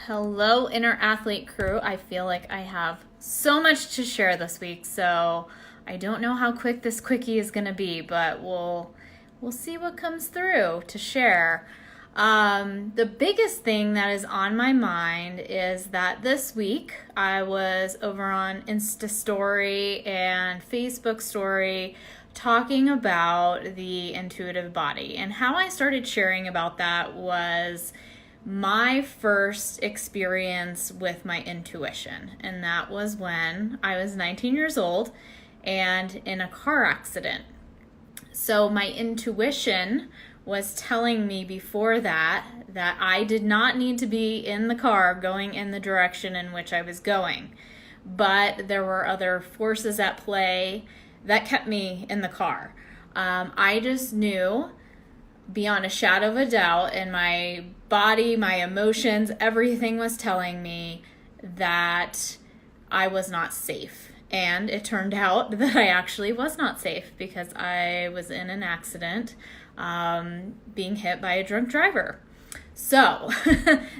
Hello, Inner Athlete crew. I feel like I have so much to share this week, so I don't know how quick this quickie is going to be, but we'll see what comes through to share. The biggest thing that is on my mind is that this week I was over on Insta Story and Facebook Story talking about the intuitive body, and how I started sharing about that was my first experience with my intuition, and that was when I was 19 years old and in a car accident. So my intuition was telling me before that I did not need to be in the car going in the direction in which I was going. But there were other forces at play that kept me in the car. I just knew beyond a shadow of a doubt, and my body, my emotions, everything was telling me that I was not safe. And it turned out that I actually was not safe because I was in an accident, being hit by a drunk driver. So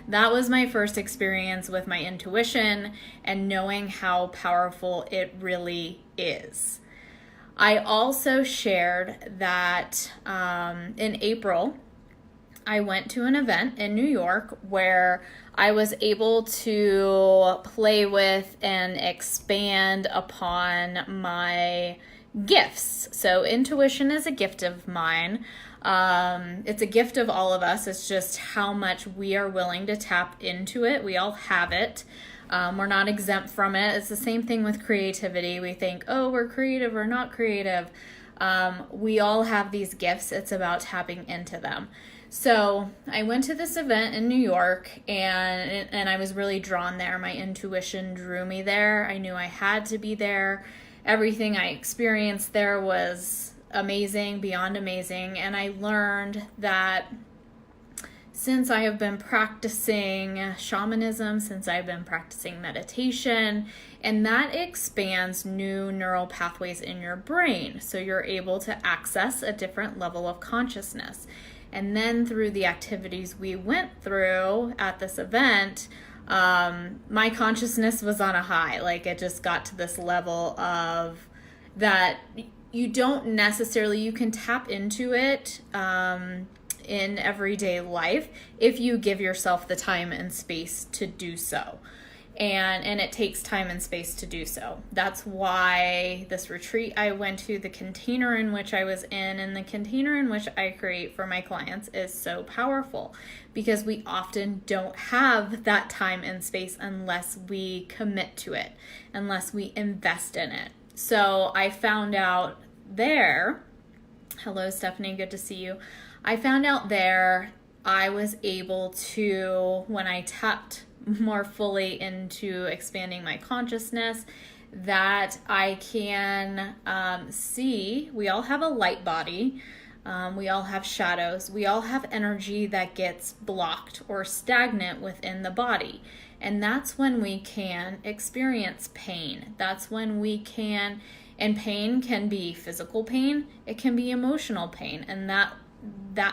that was my first experience with my intuition and knowing how powerful it really is. I also shared that in April, I went to an event in New York where I was able to play with and expand upon my gifts. So intuition is a gift of mine. It's a gift of all of us. It's just how much we are willing to tap into it. We all have it. We're not exempt from it. It's the same thing with creativity. We think, oh, we're creative or not creative. We all have these gifts. It's about tapping into them. So I went to this event in New York, and I was really drawn there. My intuition drew me there. I knew I had to be there. Everything I experienced there was amazing, beyond amazing. And I learned that since I have been practicing shamanism, since I've been practicing meditation, and that expands new neural pathways in your brain. So you're able to access a different level of consciousness. And then through the activities we went through at this event, my consciousness was on a high. Like, it just got to this level of that you don't necessarily, you can tap into it, in everyday life if you give yourself the time and space to do so. And it takes time and space to do so. That's why this retreat I went to, the container in which I was in, and the container in which I create for my clients is so powerful, because we often don't have that time and space unless we commit to it, unless we invest in it. So I found out there, hello Stephanie, good to see you. I found out there I was able to, when I tapped more fully into expanding my consciousness, that I can see we all have a light body, we all have shadows, we all have energy that gets blocked or stagnant within the body. And that's when we can experience pain. That's when we can, and pain can be physical pain, it can be emotional pain, and that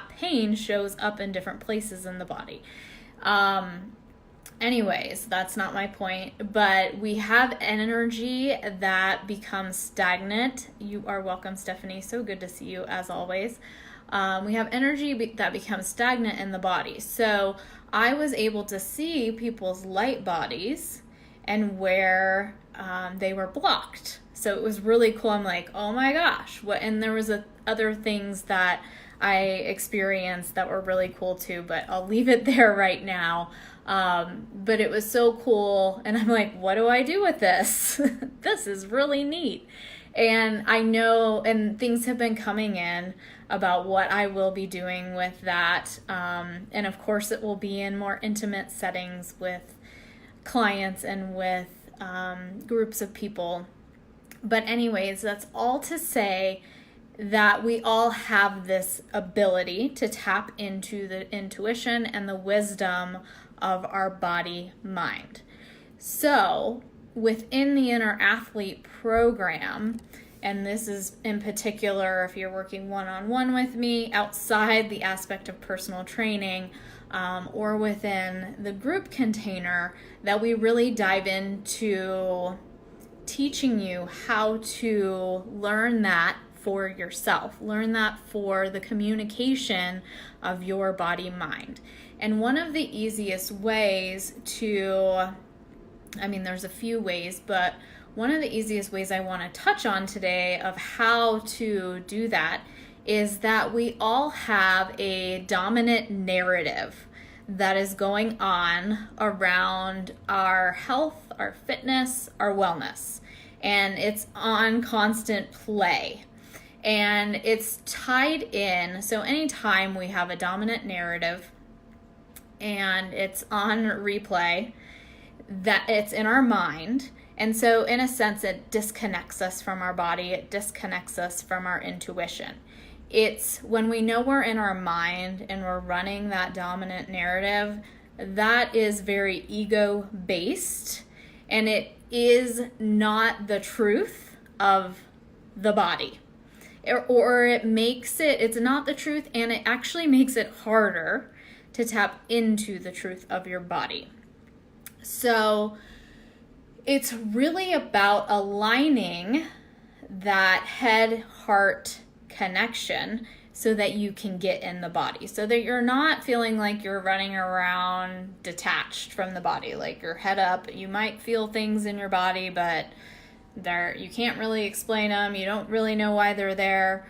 pain shows up in different places in the body. Anyways, that's not my point, but we have energy that becomes stagnant. You are welcome, Stephanie. So good to see you as always. We have energy that becomes stagnant in the body. So I was able to see people's light bodies and where they were blocked. So it was really cool. I'm like, oh my gosh, what? And there was other things that I experienced that were really cool too, but I'll leave it there right now. But it was so cool, and I'm like, what do I do with this? This is really neat. And I know, and things have been coming in about what I will be doing with that. And of course it will be in more intimate settings with clients and with groups of people. But anyways, that's all to say that we all have this ability to tap into the intuition and the wisdom of our body mind. So within the Inner Athlete program, and this is in particular if you're working one-on-one with me outside the aspect of personal training, or within the group container, that we really dive into teaching you how to learn that for yourself, learn that for the communication of your body mind. And one of the easiest ways there's a few ways, but one of the easiest ways I want to touch on today of how to do that is that we all have a dominant narrative that is going on around our health, our fitness, our wellness. And it's on constant play. And it's tied in. So anytime we have a dominant narrative and it's on replay, that it's in our mind. And so in a sense, it disconnects us from our body. It disconnects us from our intuition. It's when we know we're in our mind and we're running that dominant narrative, that is very ego-based, and it is not the truth of the body. Or it's not the truth, and it actually makes it harder to tap into the truth of your body. So it's really about aligning that head-heart connection so that you can get in the body, so that you're not feeling like you're running around detached from the body, like your head up. You might feel things in your body, but you can't really explain them. You don't really know why they're there.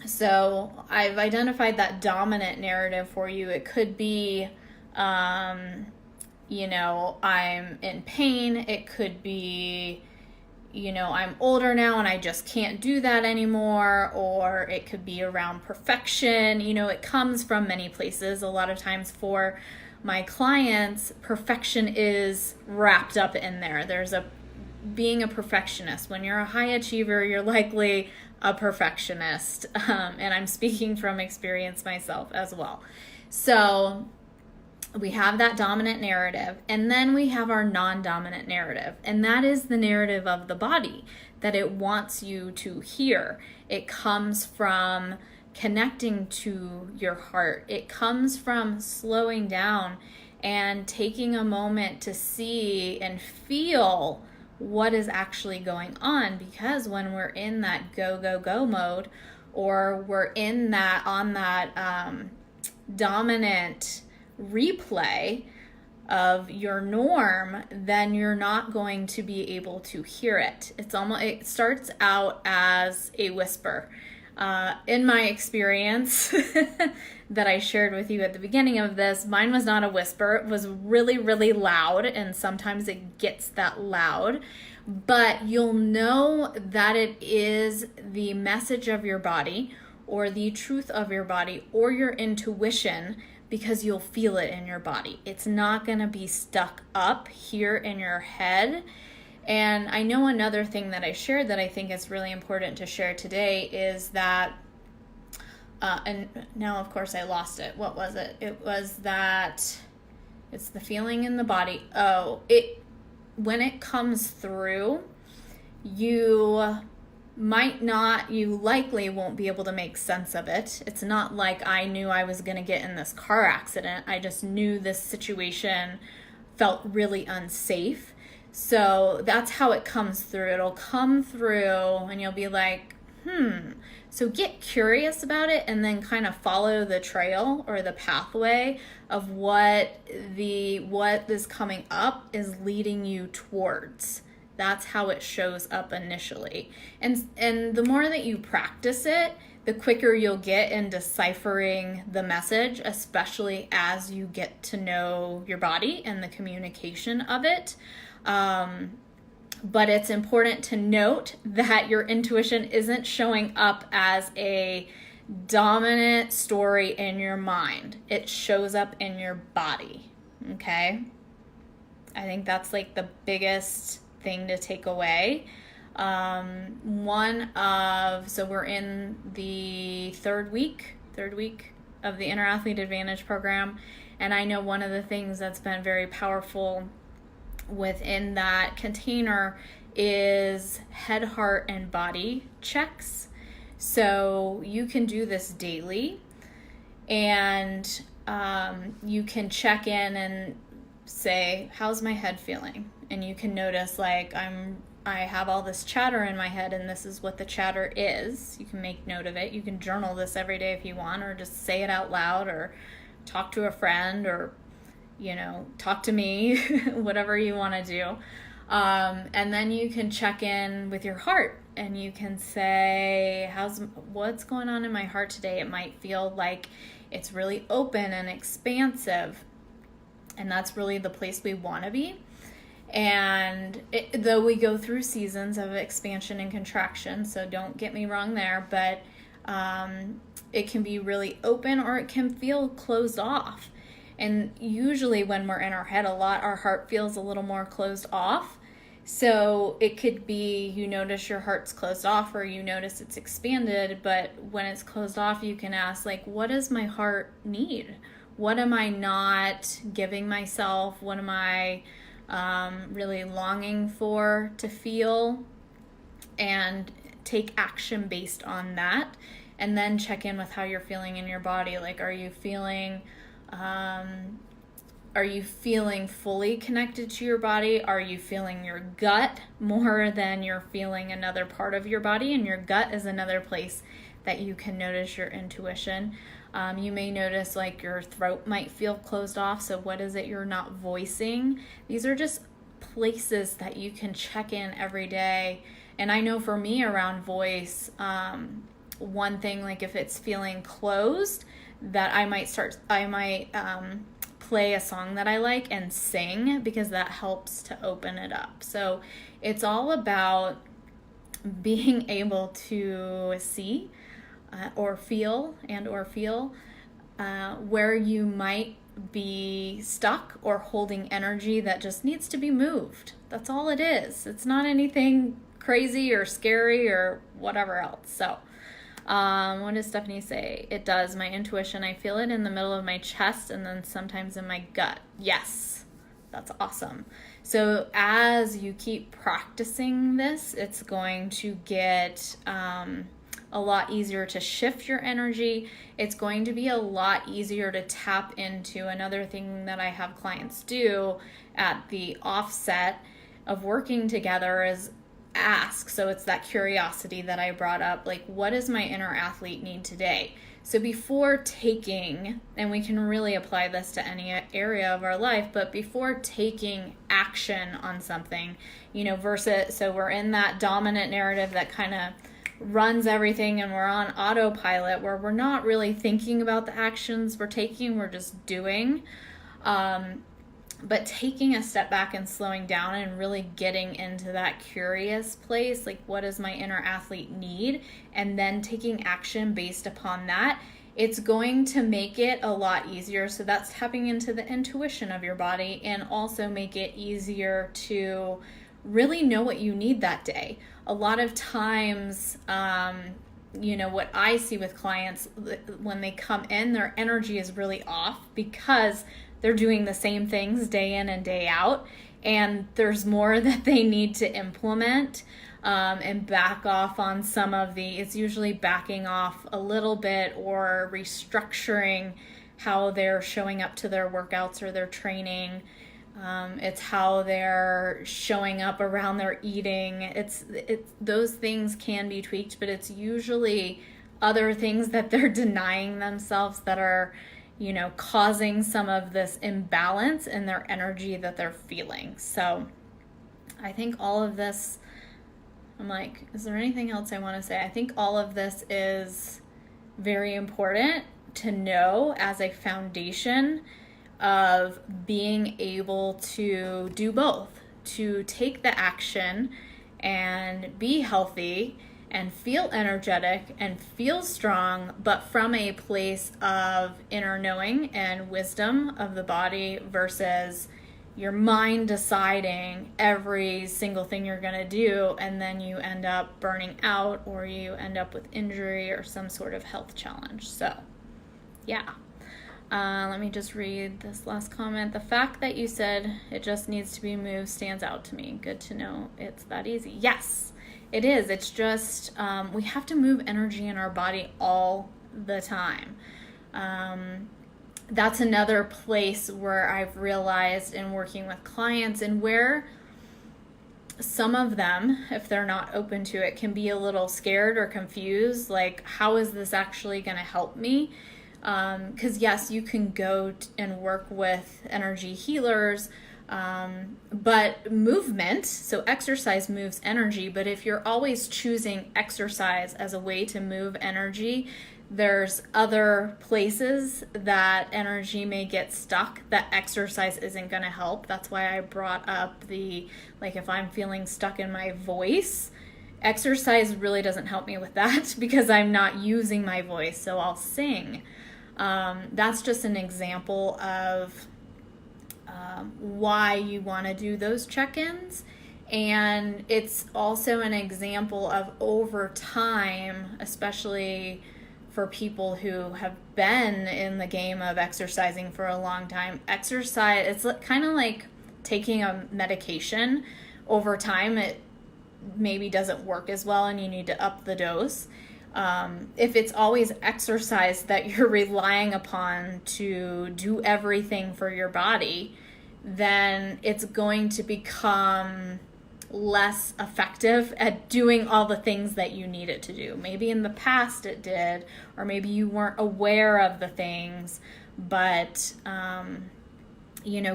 So I've identified that dominant narrative for you. It could be, I'm in pain. It could be, I'm older now and I just can't do that anymore. Or it could be around perfection. It comes from many places. A lot of times for my clients, perfection is wrapped up in there. There's being a perfectionist. When you're a high achiever, you're likely a perfectionist. And I'm speaking from experience myself as well. So we have that dominant narrative, and then we have our non-dominant narrative, and that is the narrative of the body that it wants you to hear. It comes from connecting to your heart. It comes from slowing down and taking a moment to see and feel what is actually going on, because when we're in that go mode, or we're on that dominant replay of your norm, then you're not going to be able to hear it. It starts out as a whisper. In my experience that I shared with you at the beginning of this, mine was not a whisper. It was really, really loud, and sometimes it gets that loud. But you'll know that it is the message of your body, or the truth of your body, or your intuition, because you'll feel it in your body. It's not going to be stuck up here in your head. And I know another thing that I shared that I think is really important to share today is that, and now of course I lost it. What was it? It was that it's the feeling in the body. When it comes through, you likely won't be able to make sense of it. It's not like I knew I was going to get in this car accident. I just knew this situation felt really unsafe. So that's how it comes through. It'll come through and you'll be like, So get curious about it, and then kind of follow the trail or the pathway of what is coming up is leading you towards. That's how it shows up initially. And the more that you practice it, the quicker you'll get in deciphering the message, especially as you get to know your body and the communication of it. But it's important to note that your intuition isn't showing up as a dominant story in your mind. It shows up in your body, okay? I think that's like the biggest thing to take away. So we're in the third week of the Inner Athlete Advantage program, and I know one of the things that's been very powerful within that container is head, heart, and body checks. So you can do this daily, and you can check in and say, how's my head feeling? And you can notice, like, I have all this chatter in my head, and this is what the chatter is. You can make note of it. You can journal this every day if you want, or just say it out loud, or talk to a friend, or, talk to me, whatever you want to do. And then you can check in with your heart, and you can say, what's going on in my heart today? It might feel like it's really open and expansive, and that's really the place we want to be. And though we go through seasons of expansion and contraction, so don't get me wrong there, but it can be really open, or it can feel closed off. And usually when we're in our head a lot, our heart feels a little more closed off. So it could be you notice your heart's closed off, or you notice it's expanded, but when it's closed off, you can ask, like, what does my heart need? What am I not giving myself? What am I really longing for to feel? And take action based on that. And then check in with how you're feeling in your body. Like, are you feeling fully connected to your body? Are you feeling your gut more than you're feeling another part of your body? And your gut is another place that you can notice your intuition. You may notice, like, your throat might feel closed off. So what is it you're not voicing? These are just places that you can check in every day. And I know for me around voice, one thing, like, if it's feeling closed, that I might play a song that I like and sing, because that helps to open it up. So it's all about being able to see or feel where you might be stuck or holding energy that just needs to be moved. That's all it is. It's not anything crazy or scary or whatever else. So what does Stephanie say? It does. My intuition, I feel it in the middle of my chest and then sometimes in my gut. Yes, that's awesome. So as you keep practicing this, it's going to get a lot easier to shift your energy. It's going to be a lot easier to tap into. Another thing that I have clients do at the offset of working together is ask. So it's that curiosity that I brought up, like, what does my inner athlete need today? So before taking, and we can really apply this to any area of our life, but before taking action on something, versus, so we're in that dominant narrative that kind of runs everything, and we're on autopilot where we're not really thinking about the actions we're taking, we're just doing. But taking a step back and slowing down and really getting into that curious place, like, what does my inner athlete need? And then taking action based upon that, it's going to make it a lot easier. So that's tapping into the intuition of your body, and also make it easier to really know what you need that day. A lot of times, what I see with clients, when they come in, their energy is really off because they're doing the same things day in and day out, and there's more that they need to implement and back off on some of it's usually backing off a little bit or restructuring how they're showing up to their workouts or their training. It's how they're showing up around their eating. It's those things can be tweaked, but it's usually other things that they're denying themselves that are causing some of this imbalance in their energy that they're feeling. So I think all of this, I'm like, is there anything else I want to say? I think all of this is very important to know as a foundation of being able to do both, to take the action and be healthy and feel energetic and feel strong, but from a place of inner knowing and wisdom of the body, versus your mind deciding every single thing you're going to do, and then you end up burning out, or you end up with injury or some sort of health challenge. So yeah. Let me just read this last comment. The fact that you said it just needs to be moved stands out to me. Good to know it's that easy. Yes, it is. It's just, we have to move energy in our body all the time. that's another place where I've realized in working with clients, and where some of them, if they're not open to it, can be a little scared or confused, like, how is this actually going to help me? Because yes, you can go and work with energy healers, but movement, so exercise moves energy, but if you're always choosing exercise as a way to move energy, there's other places that energy may get stuck that exercise isn't going to help. That's why I brought up like, if I'm feeling stuck in my voice, exercise really doesn't help me with that because I'm not using my voice, so I'll sing. That's just an example of why you want to do those check-ins. And it's also an example of, over time, especially for people who have been in the game of exercising for a long time, exercise, it's kind of like taking a medication. Over time, it maybe doesn't work as well and you need to up the dose. If it's always exercise that you're relying upon to do everything for your body, then it's going to become less effective at doing all the things that you need it to do. Maybe in the past it did, or maybe you weren't aware of the things, but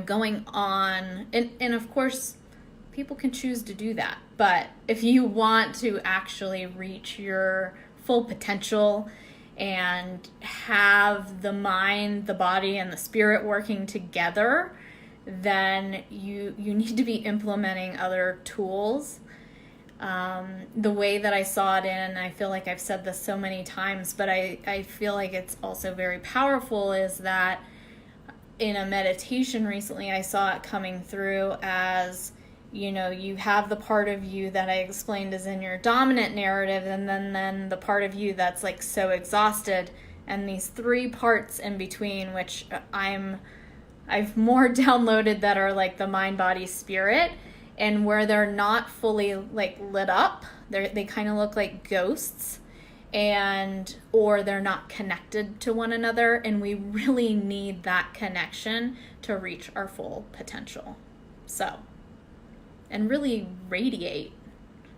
going on, and of course people can choose to do that, but if you want to actually reach your full potential and have the mind, the body, and the spirit working together, then you need to be implementing other tools. The way that I saw it in, I feel like I've said this so many times, but I feel like it's also very powerful, is that in a meditation recently, I saw it coming through as, you have the part of you that I explained is in your dominant narrative, and then the part of you that's like so exhausted, and these three parts in between, which I've more downloaded, that are like the mind, body, spirit, and where they're not fully like lit up, they kind of look like ghosts, or they're not connected to one another, and we really need that connection to reach our full potential. So, and really radiate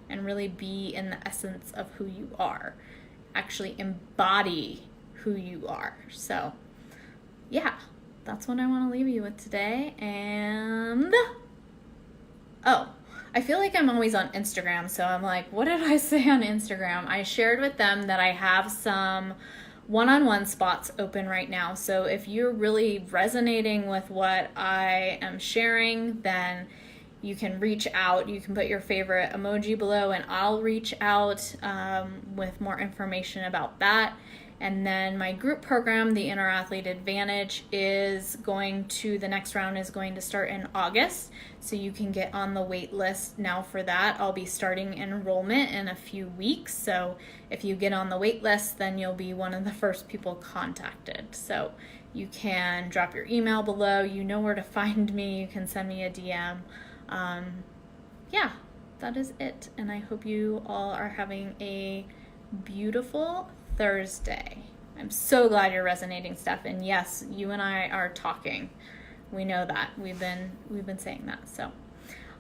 and really be in the essence of who you are, actually embody who you are. So yeah, that's what I want to leave you with today. And I feel like I'm always on Instagram, so I'm like, what did I say on Instagram? I shared with them that I have some one-on-one spots open right now. So if you're really resonating with what I am sharing, then you can reach out. You can put your favorite emoji below, and I'll reach out with more information about that. And then my group program, the Inner Athlete Advantage, the next round is going to start in August. So you can get on the wait list now for that. I'll be starting enrollment in a few weeks. So if you get on the wait list, then you'll be one of the first people contacted. So you can drop your email below. You know where to find me. You can send me a DM. Yeah, that is it. And I hope you all are having a beautiful Thursday. I'm so glad you're resonating, Steph. And yes, you and I are talking. We know that. We've been saying that. So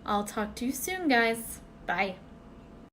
I'll talk to you soon, guys. Bye.